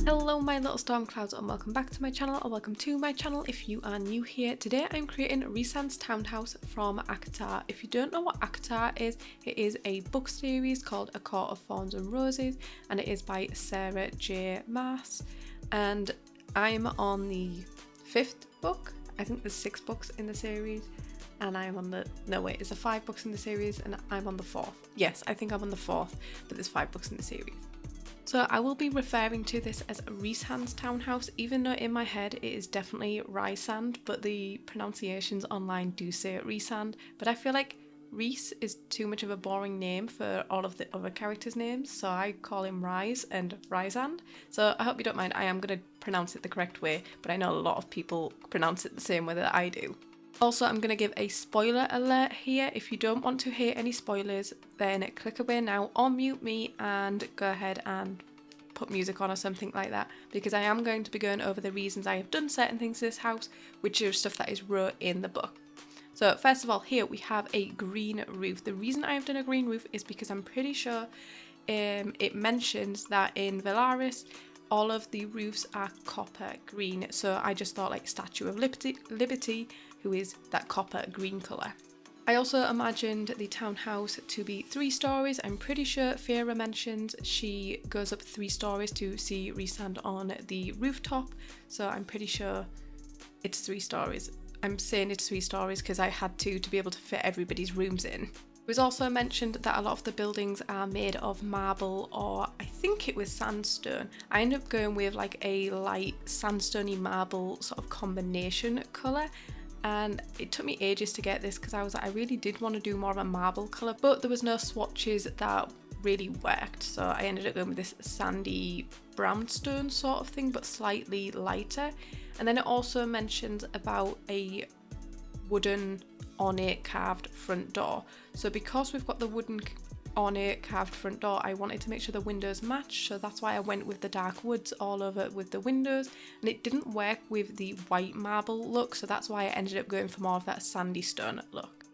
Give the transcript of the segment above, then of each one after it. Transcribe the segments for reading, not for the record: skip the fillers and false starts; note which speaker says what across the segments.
Speaker 1: Hello my little storm clouds and welcome back to my channel, or welcome to my channel if you are new here. Today I'm creating Rhysand's Townhouse from ACOTAR. If you don't know what ACOTAR is, it is a book series called A Court of Thorns and Roses, and it is by Sarah J. Maas, and I'm on the 5th book. I think there's 6 books in the series, and I'm on the, no wait, is there 5 books in the series and I'm on the 4th. Yes, I think I'm on the 4th, but there's 5 books in the series. So I will be referring to this as Rhysand's Townhouse, even though in my head it is definitely Rhysand, but the pronunciations online do say Rhysand. But I feel like Rhys is too much of a boring name for all of the other characters' names, so I call him Rhys and Rhysand. So I hope you don't mind, I am going to pronounce it the correct way, but I know a lot of people pronounce it the same way that I do. Also, I'm going to give a spoiler alert here. If you don't want to hear any spoilers, then click away now or mute me and go ahead and put music on or something like that, because I am going to be going over the reasons I have done certain things to this house, which is stuff that is wrote in the book. So first of all, here we have a green roof. The reason I have done a green roof is because I'm pretty sure it mentions that in Valaris all of the roofs are copper green, so I just thought like Statue of Liberty, who is that copper green colour. I also imagined the townhouse to be 3 stories. I'm pretty sure Feyre mentions she goes up 3 stories to see Rhysand on the rooftop, so I'm pretty sure it's 3 stories. I'm saying it's 3 stories because I had to be able to fit everybody's rooms in. It was also mentioned that a lot of the buildings are made of marble, or I think it was sandstone. I ended up going with like a light sandstone-y marble sort of combination colour, and it took me ages to get this because I was like, I really did want to do more of a marble colour, but there was no swatches that really worked, so I ended up going with this sandy brownstone sort of thing, but slightly lighter. And then it also mentions about a wooden ornate carved front door. So because we've got the wooden ornate carved front door, I wanted to make sure the windows match, so that's why I went with the dark woods all over with the windows, and it didn't work with the white marble look, so that's why I ended up going for more of that sandy stone look.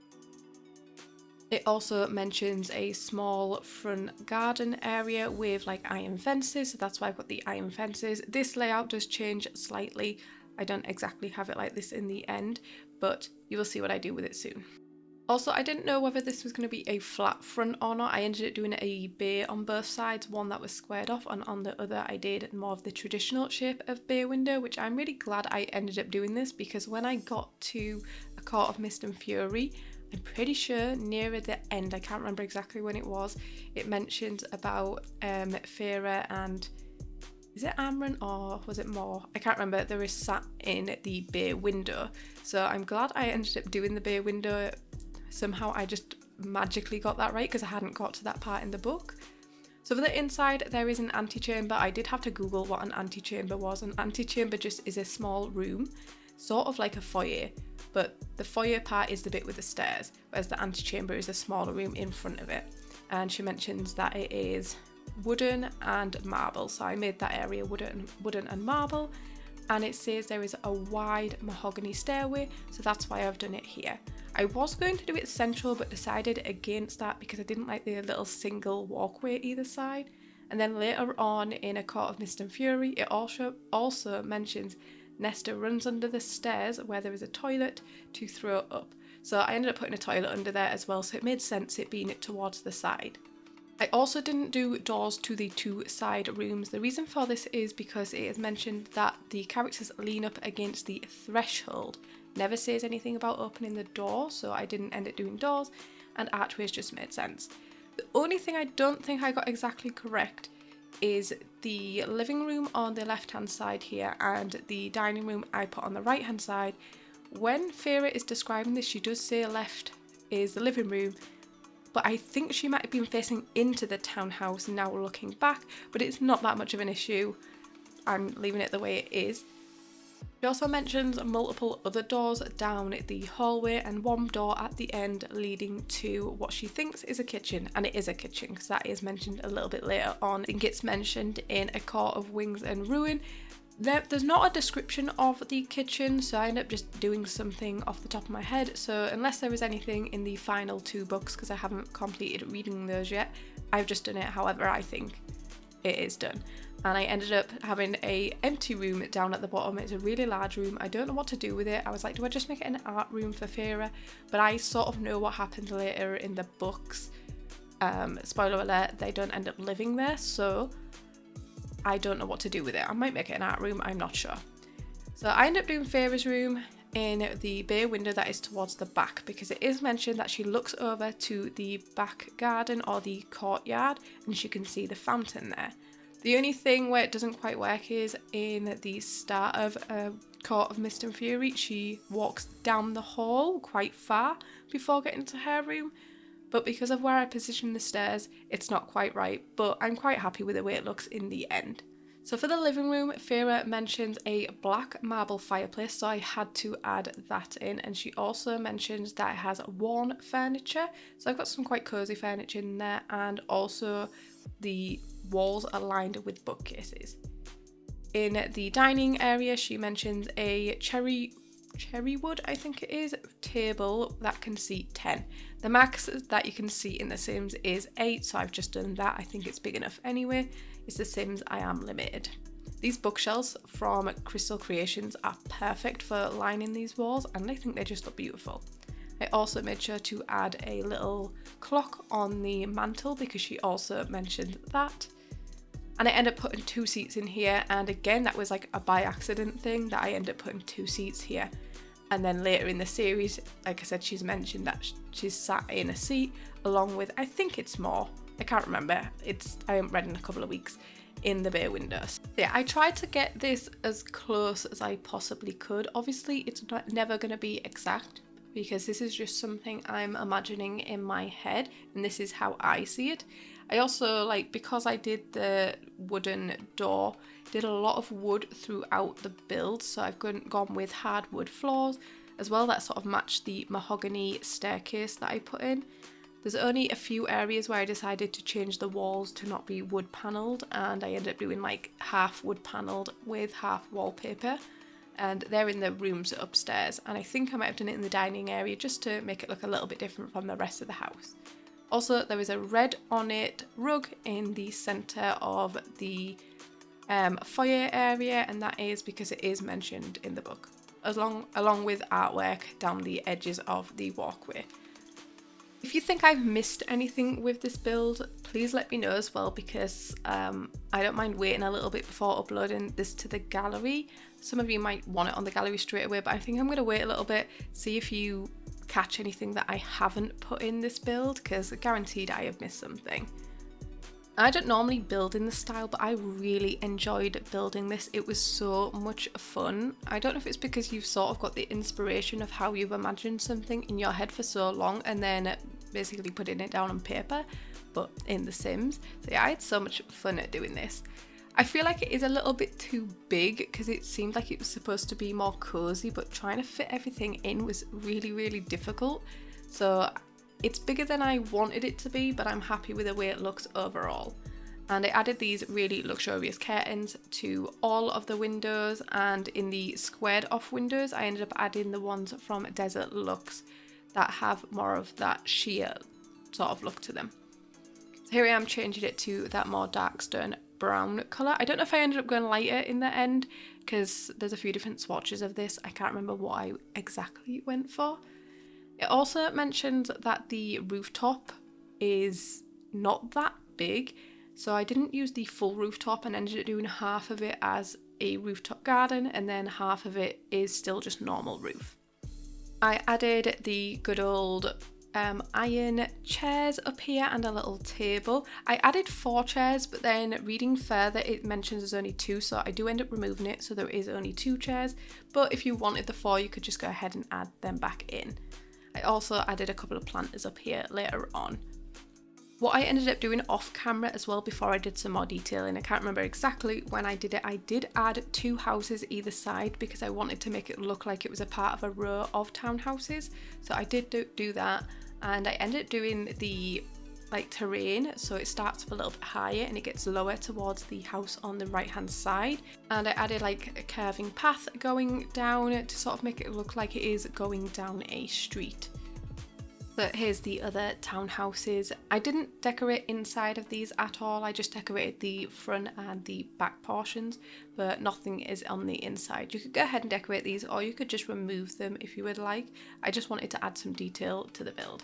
Speaker 1: It also mentions a small front garden area with like iron fences, so that's why I've got the iron fences. This layout does change slightly. I don't exactly have it like this in the end, but you will see what I do with it soon. Also, I didn't know whether this was going to be a flat front or not. I ended up doing a bay on both sides, one that was squared off, and on the other I did more of the traditional shape of bay window, which I'm really glad I ended up doing this, because when I got to A Court of Mist and Fury, I'm pretty sure nearer the end, I can't remember exactly when it was, it mentioned about Feyre and, is it Amren or was it Mor? I can't remember. There is sat in the bay window, so I'm glad I ended up doing the bay window. Somehow I just magically got that right because I hadn't got to that part in the book. So for the inside there is an antechamber. I did have to Google what an antechamber was. An antechamber just is a small room, sort of like a foyer, but the foyer part is the bit with the stairs, whereas the antechamber is a smaller room in front of it. And she mentions that it is wooden and marble, so I made that area wooden and marble, and it says there is a wide mahogany stairway, so that's why I've done it here. I was going to do it central but decided against that because I didn't like the little single walkway either side. And then later on in A Court of Mist and Fury, it also mentions Nesta runs under the stairs where there is a toilet to throw up, so I ended up putting a toilet under there as well, so it made sense it being towards the side. I also didn't do doors to the 2 side rooms. The reason for this is because it is mentioned that the characters lean up against the threshold. Never says anything about opening the door, so I didn't end up doing doors, and archways just made sense. The only thing I don't think I got exactly correct is the living room on the left hand side here and the dining room I put on the right hand side. When Feyre is describing this, she does say left is the living room, but I think she might have been facing into the townhouse now looking back, but it's not that much of an issue. I'm leaving it the way it is. She also mentions multiple other doors down the hallway and one door at the end leading to what she thinks is a kitchen, and it is a kitchen because that is mentioned a little bit later on. I think it's mentioned in A Court of Wings and Ruin. There's not a description of the kitchen, so I end up just doing something off the top of my head, so unless there is anything in the final 2 books, because I haven't completed reading those yet, I've just done it however I think it is done. and I ended up having a empty room down at the bottom. It's a really large room. I don't know what to do with it. I was like, do I just make it an art room for Feyre? But I sort of know what happens later in the books. Spoiler alert, they don't end up living there, so I don't know what to do with it. I might make it an art room, I'm not sure. So I ended up doing Feyre's room in the bay window that is towards the back, because it is mentioned that she looks over to the back garden or the courtyard and she can see the fountain there. The only thing where it doesn't quite work is in the start of Court of Mist and Fury, she walks down the hall quite far before getting to her room. But because of where I position the stairs, it's not quite right, but I'm quite happy with the way it looks in the end. So for the living room, Feyre mentions a black marble fireplace, so I had to add that in. And she also mentions that it has worn furniture, so I've got some quite cozy furniture in there, and also the walls are lined with bookcases. In the dining area, she mentions a cherry wood, I think it is, table that can seat 10. The max that you can seat in The Sims is 8, so I've just done that. I think it's big enough anyway. It's The Sims, I am limited. These bookshelves from Crystal Creations are perfect for lining these walls, and I think they just look beautiful. I also made sure to add a little clock on the mantle because she also mentioned that. And I ended up putting 2 seats in here, and again that was like a by accident thing that I ended up putting 2 seats here. And then later in the series, like I said, she's mentioned that she's sat in a seat along with, I think it's more, I can't remember, I haven't read in a couple of weeks, in the bay windows. Yeah, I tried to get this as close as I possibly could. Obviously it's never going to be exact, because this is just something I'm imagining in my head and this is how I see it. I also, because I did the wooden door, did a lot of wood throughout the build, so I've gone with hardwood floors as well that sort of match the mahogany staircase that I put in. There's only a few areas where I decided to change the walls to not be wood panelled, and I ended up doing half wood panelled with half wallpaper, and they're in the rooms upstairs, and I think I might have done it in the dining area just to make it look a little bit different from the rest of the house. Also, there is a red ornate rug in the centre of the foyer area, and that is because it is mentioned in the book, along with artwork down the edges of the walkway. If you think I've missed anything with this build, please let me know as well, because I don't mind waiting a little bit before uploading this to the gallery. Some of you might want it on the gallery straight away, but I think I'm going to wait a little bit, see if you catch anything that I haven't put in this build, because guaranteed I have missed something. I don't normally build in this style, but I really enjoyed building this. It was so much fun. I don't know if it's because you've sort of got the inspiration of how you've imagined something in your head for so long and then basically putting it down on paper, but in The Sims. So yeah, I had so much fun at doing this. I feel like it is a little bit too big because it seemed like it was supposed to be more cozy, but trying to fit everything in was really, really difficult. So it's bigger than I wanted it to be, but I'm happy with the way it looks overall. And I added these really luxurious curtains to all of the windows, and in the squared off windows I ended up adding the ones from Desert Luxe that have more of that sheer sort of look to them. So here I am changing it to that more dark stone brown colour. I don't know if I ended up going lighter in the end because there's a few different swatches of this. I can't remember what I exactly went for. It also mentions that the rooftop is not that big, so I didn't use the full rooftop and ended up doing half of it as a rooftop garden and then half of it is still just normal roof. I added the good old iron chairs up here and a little table. I added 4 chairs, but then reading further it mentions there's only 2, so I do end up removing it, so there is only 2 chairs, but if you wanted the 4 you could just go ahead and add them back in. I also added a couple of planters up here later on. What I ended up doing off camera as well before I did some more detailing, I can't remember exactly when I did it, I did add 2 houses either side because I wanted to make it look like it was a part of a row of townhouses. So I did do that, and I ended up doing the terrain, so it starts up a little bit higher and it gets lower towards the house on the right hand side, and I added a curving path going down to sort of make it look like it is going down a street. But here's the other townhouses. I didn't decorate inside of these at all, I just decorated the front and the back portions, but nothing is on the inside. You could go ahead and decorate these, or you could just remove them if you would like. I just wanted to add some detail to the build.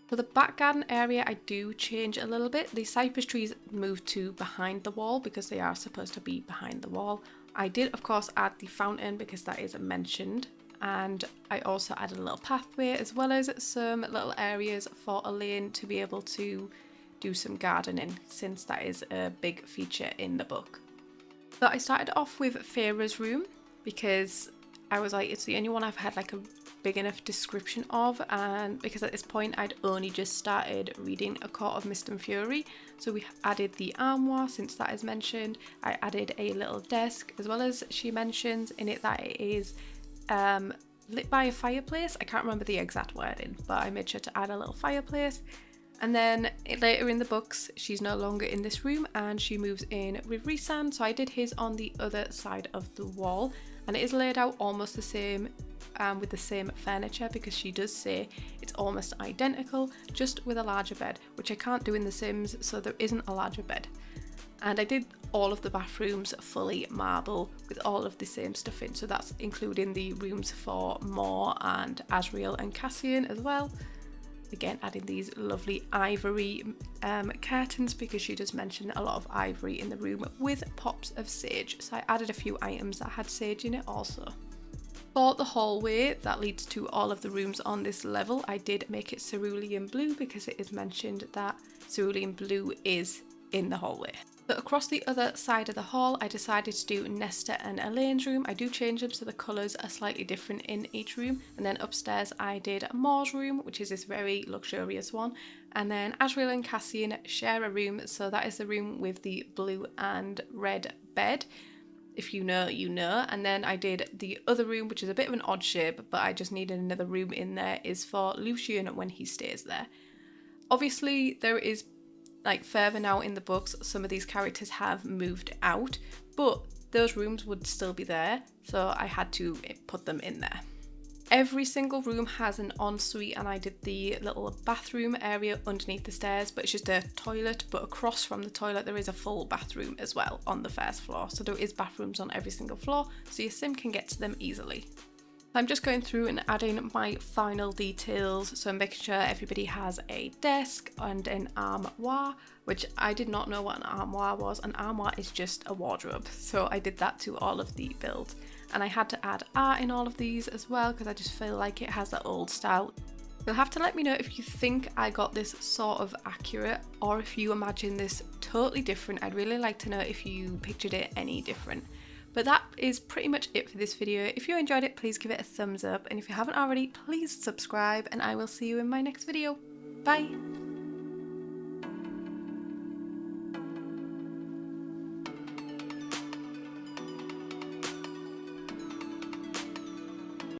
Speaker 1: For the back garden area, I do change a little bit. The cypress trees moved to behind the wall because they are supposed to be behind the wall. I did of course add the fountain because that is mentioned, and I also added a little pathway as well as some little areas for Elaine to be able to do some gardening, since that is a big feature in the book. So I started off with Feyre's room because I was like, it's the only one I've had like a big enough description of, and because at this point I'd only just started reading A Court of Mist and Fury. So we added the armoire, since that is mentioned. I added a little desk, as well as she mentions in it that it is lit by a fireplace. I can't remember the exact wording, but I made sure to add a little fireplace. And then later in the books, she's no longer in this room and she moves in with Rhysand, so I did his on the other side of the wall, and it is laid out almost the same with the same furniture, because she does say it's almost identical, just with a larger bed, which I can't do in The Sims, so there isn't a larger bed. And I did all of the bathrooms fully marble with all of the same stuff in, so that's including the rooms for Moore and Asriel and Cassian as well. Again, adding these lovely ivory curtains, because she does mention a lot of ivory in the room with pops of sage, so I added a few items that had sage in it also. For the hallway that leads to all of the rooms on this level, I did make it cerulean blue because it is mentioned that cerulean blue is in the hallway. But across the other side of the hall, I decided to do Nesta and Elaine's room. I do change them so the colours are slightly different in each room. And then upstairs I did Moore's room, which is this very luxurious one. And then Asriel and Cassian share a room, so that is the room with the blue and red bed. If you know, you know. And then I did the other room, which is a bit of an odd shape, but I just needed another room in there, is for Lucian when he stays there. Obviously, there is, like, further now in the books, some of these characters have moved out, but those rooms would still be there, so I had to put them in there. Every single room has an ensuite, and I did the little bathroom area underneath the stairs, but it's just a toilet, but across from the toilet there is a full bathroom as well on the first floor, so there is bathrooms on every single floor, so your sim can get to them easily. I'm just going through and adding my final details, so I'm making sure everybody has a desk and an armoire, which I did not know what an armoire was. An armoire is just a wardrobe, so I did that to all of the builds. And I had to add art in all of these as well, because I just feel like it has that old style. You'll have to let me know if you think I got this sort of accurate, or if you imagine this totally different. I'd really like to know if you pictured it any different. But that is pretty much it for this video. If you enjoyed it, please give it a thumbs up, and if you haven't already, please subscribe, and I will see you in my next video. Bye!